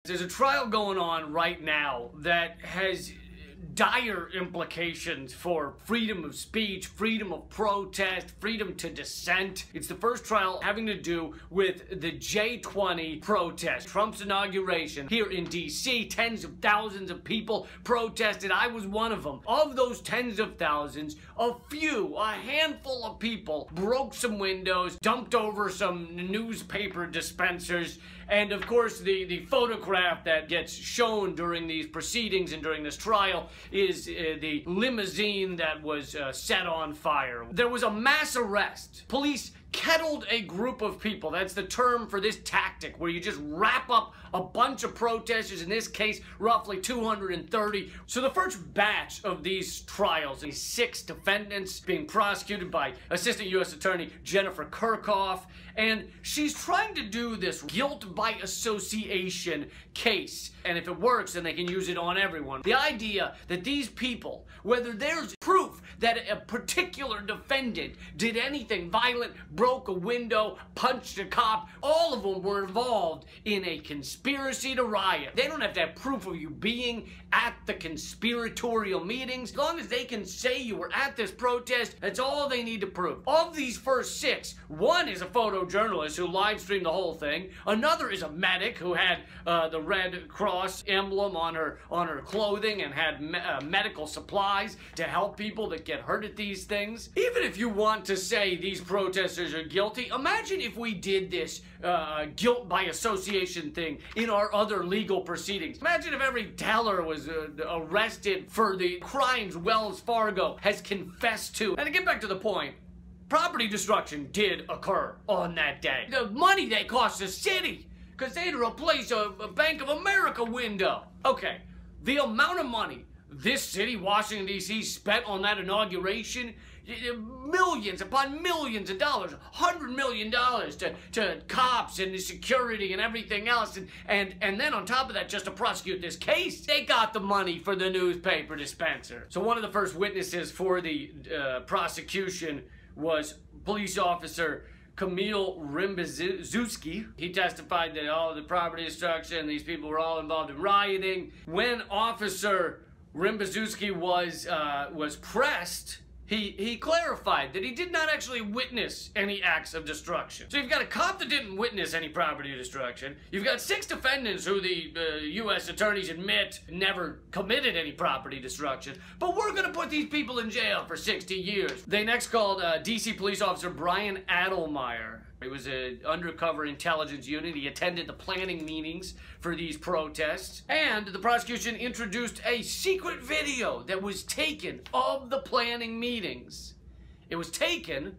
There's a trial going on right now that has dire implications for freedom of speech, freedom of protest, freedom to dissent. It's the first trial having to do with the J20 protest, Trump's inauguration here in DC. Tens of thousands of people protested. I was one of them. Of those tens of thousands, a handful of people broke some windows, dumped over some newspaper dispensers, and of course the photograph that gets shown during these proceedings and during this trial is the limousine that was set on fire. There was a mass arrest. Police kettled a group of people. That's the term for this tactic, where you just wrap up a bunch of protesters, in this case roughly 230. So the first batch of these trials, these 6 defendants being prosecuted by Assistant U.S. Attorney Jennifer Kirchhoff, and she's trying to do this guilt by association case, and if it works then they can use it on everyone. The idea that these people, whether there's proof that a particular defendant did anything violent, broke a window, punched a cop, all of them were involved in a conspiracy to riot. They don't have to have proof of you being at the conspiratorial meetings. As long as they can say you were at this protest, that's all they need to prove. Of these first 6, one is a photojournalist who live streamed the whole thing. Another is a medic who had the Red Cross emblem on her clothing and had medical supplies to help people that get hurt at these things. Even if you want to say these protesters are guilty, imagine if we did this guilt by association thing in our other legal proceedings. Imagine if every teller was arrested for the crimes Wells Fargo has confessed to. And to get back to the point, property destruction did occur on that day. The money they cost the city, because they had to replace a Bank of America window. Okay, the amount of money this city, Washington, D.C., spent on that inauguration, millions upon millions of dollars, $100 million to cops and the security and everything else, and then on top of that, just to prosecute this case, they got the money for the newspaper dispenser. So one of the first witnesses for the prosecution was police officer Camille Rimbazuski. He testified that all the property destruction, these people were all involved in rioting. When Officer Rimbazuski was pressed, he clarified that he did not actually witness any acts of destruction. So you've got a cop that didn't witness any property destruction. You've got 6 defendants who the U.S. attorneys admit never committed any property destruction. But we're going to put these people in jail for 60 years. They next called D.C. police officer Brian Adelmeyer. He was an undercover intelligence unit. He attended the planning meetings for these protests. And the prosecution introduced a secret video that was taken of the planning meetings. It was taken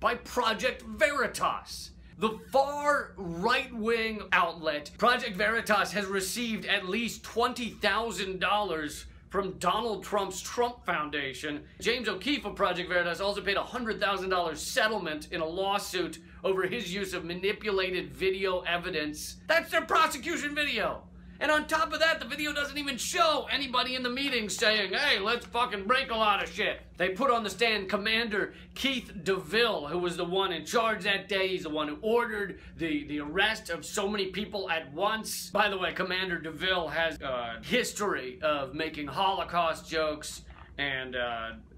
by Project Veritas. The far right-wing outlet, Project Veritas, has received at least $20,000 from Donald Trump's Trump Foundation. James O'Keefe of Project Veritas also paid a $100,000 settlement in a lawsuit over his use of manipulated video evidence. That's their prosecution video. And on top of that, the video doesn't even show anybody in the meeting saying, hey, let's fucking break a lot of shit. They put on the stand Commander Keith DeVille, who was the one in charge that day. He's the one who ordered the arrest of so many people at once. By the way, Commander DeVille has a history of making Holocaust jokes and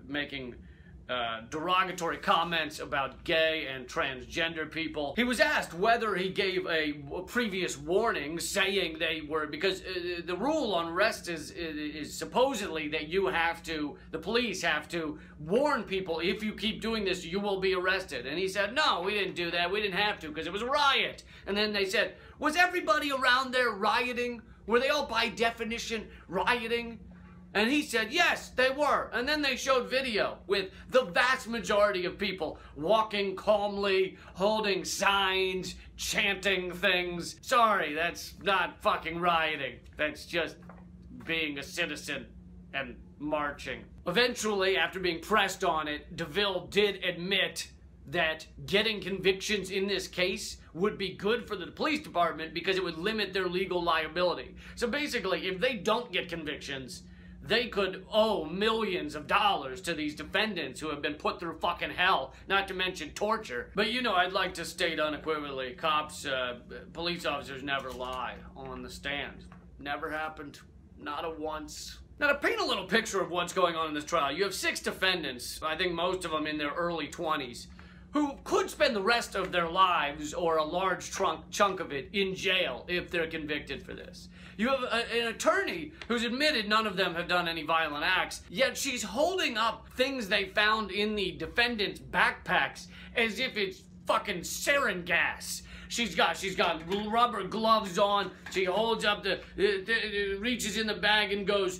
making derogatory comments about gay and transgender people. He was asked whether he gave a previous warning saying they were, because the rule on arrest is supposedly that you have to, the police have to warn people, if you keep doing this, you will be arrested. And he said, no, we didn't do that. We didn't have to because it was a riot. And then they said, was everybody around there rioting? Were they all by definition rioting? And he said, yes, they were. And then they showed video with the vast majority of people walking calmly, holding signs, chanting things. Sorry, that's not fucking rioting. That's just being a citizen and marching. Eventually, after being pressed on it, DeVille did admit that getting convictions in this case would be good for the police department because it would limit their legal liability. So basically, if they don't get convictions, they could owe millions of dollars to these defendants who have been put through fucking hell, not to mention torture. But you know, I'd like to state unequivocally, cops, police officers never lie on the stand. Never happened. Not a once. Now, to paint a little picture of what's going on in this trial, you have 6 defendants, I think most of them in their early 20s, who could spend the rest of their lives, or a large chunk of it, in jail if they're convicted for this. You have an attorney who's admitted none of them have done any violent acts, yet she's holding up things they found in the defendants' backpacks as if it's fucking sarin gas. She's got rubber gloves on. She holds up reaches in the bag and goes,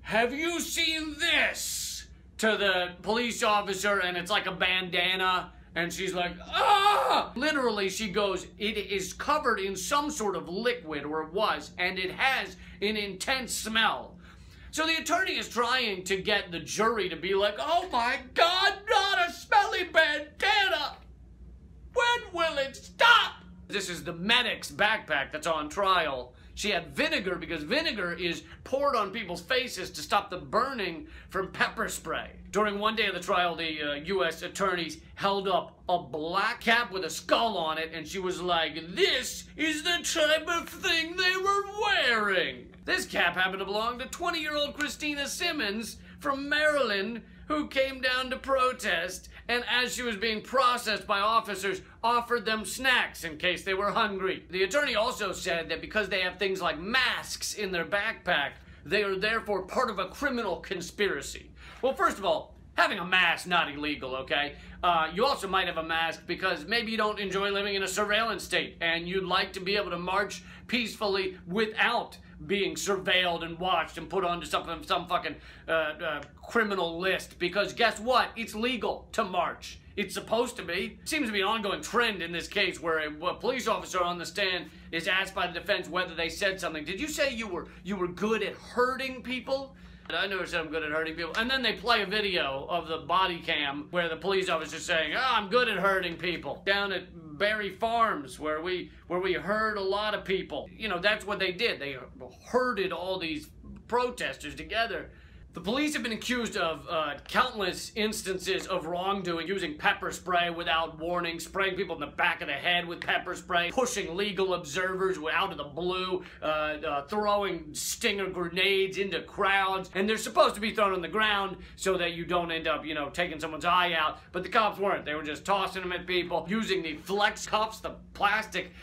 "Have you seen this?" to the police officer, and it's like a bandana, and she's like, "Ah!" Literally, she goes, "It is covered in some sort of liquid," or it was, "and it has an intense smell." So the attorney is trying to get the jury to be like, "Oh my God, not a smelly bandana! When will it stop?" This is the medic's backpack that's on trial. She had vinegar because vinegar is poured on people's faces to stop the burning from pepper spray. During one day of the trial, the U.S. attorneys held up a black cap with a skull on it, and she was like, "This is the type of thing they were wearing." This cap happened to belong to 20-year-old Christina Simmons from Maryland, who came down to protest, and as she was being processed by officers, offered them snacks in case they were hungry. The attorney also said that because they have things like masks in their backpack, they are therefore part of a criminal conspiracy. Well, first of all, having a mask, not illegal, okay? You also might have a mask because maybe you don't enjoy living in a surveillance state and you'd like to be able to march peacefully without being surveilled and watched and put onto some fucking criminal list, because guess what? It's legal to march. It's supposed to be. It seems to be an ongoing trend in this case where a police officer on the stand is asked by the defense whether they said something. "Did you say you were good at hurting people?" I never said I'm good at hurting people. And then they play a video of the body cam where the police officer's saying, "Oh, I'm good at hurting people." Down at Berry Farms where we hurt a lot of people. You know, that's what they did. They herded all these protesters together. The police have been accused of countless instances of wrongdoing, using pepper spray without warning, spraying people in the back of the head with pepper spray, pushing legal observers out of the blue, throwing stinger grenades into crowds, and they're supposed to be thrown on the ground so that you don't end up, you know, taking someone's eye out, but the cops weren't. They were just tossing them at people, using the flex cuffs, the plastic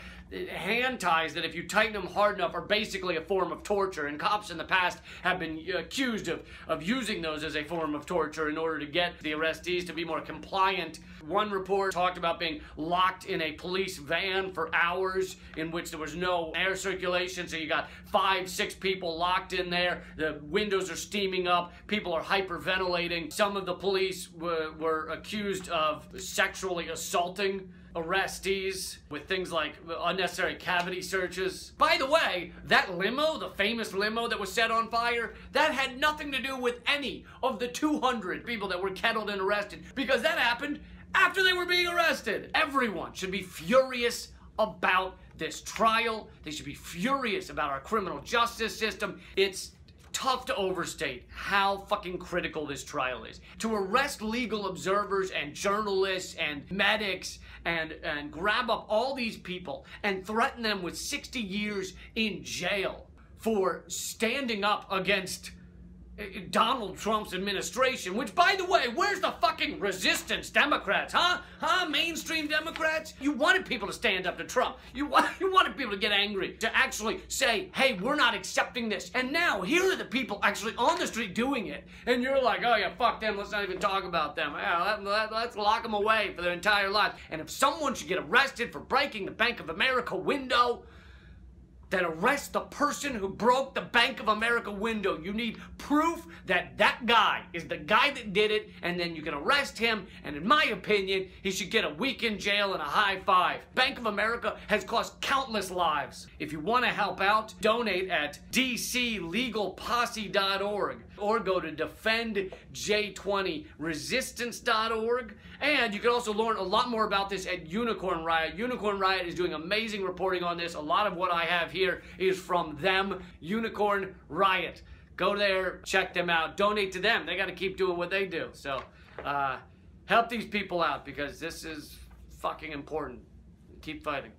hand ties that if you tighten them hard enough are basically a form of torture, and cops in the past have been accused of using those as a form of torture in order to get the arrestees to be more compliant. One report talked about being locked in a police van for hours in which there was no air circulation, so you got 5-6 people locked in there, the windows are steaming up, people are hyperventilating. Some of the police were accused of sexually assaulting arrestees with things like unnecessary cavity searches. By the way, that limo, the famous limo that was set on fire, that had nothing to do with any of the 200 people that were kettled and arrested, because that happened after they were being arrested. Everyone should be furious about this trial. They should be furious about our criminal justice system. It's tough to overstate how fucking critical this trial is. To arrest legal observers and journalists and medics and grab up all these people and threaten them with 60 years in jail for standing up against Donald Trump's administration, which, by the way, where's the fucking resistance Democrats, huh? Mainstream Democrats? You wanted people to stand up to Trump. You wanted people to get angry, to actually say, "Hey, we're not accepting this." And now, here are the people actually on the street doing it. And you're like, "Oh yeah, fuck them, let's not even talk about them. Yeah, let's lock them away for their entire life." And if someone should get arrested for breaking the Bank of America window, then arrest the person who broke the Bank of America window. You need proof that that guy is the guy that did it, and then you can arrest him, and in my opinion, he should get a week in jail and a high five. Bank of America has cost countless lives. If you want to help out, donate at dclegalposse.org or go to defendj20resistance.org. And you can also learn a lot more about this at Unicorn Riot. Unicorn Riot is doing amazing reporting on this. A lot of what I have here is from them. Unicorn Riot. Go there, check them out, donate to them. They got to keep doing what they do. So help these people out because this is fucking important. Keep fighting.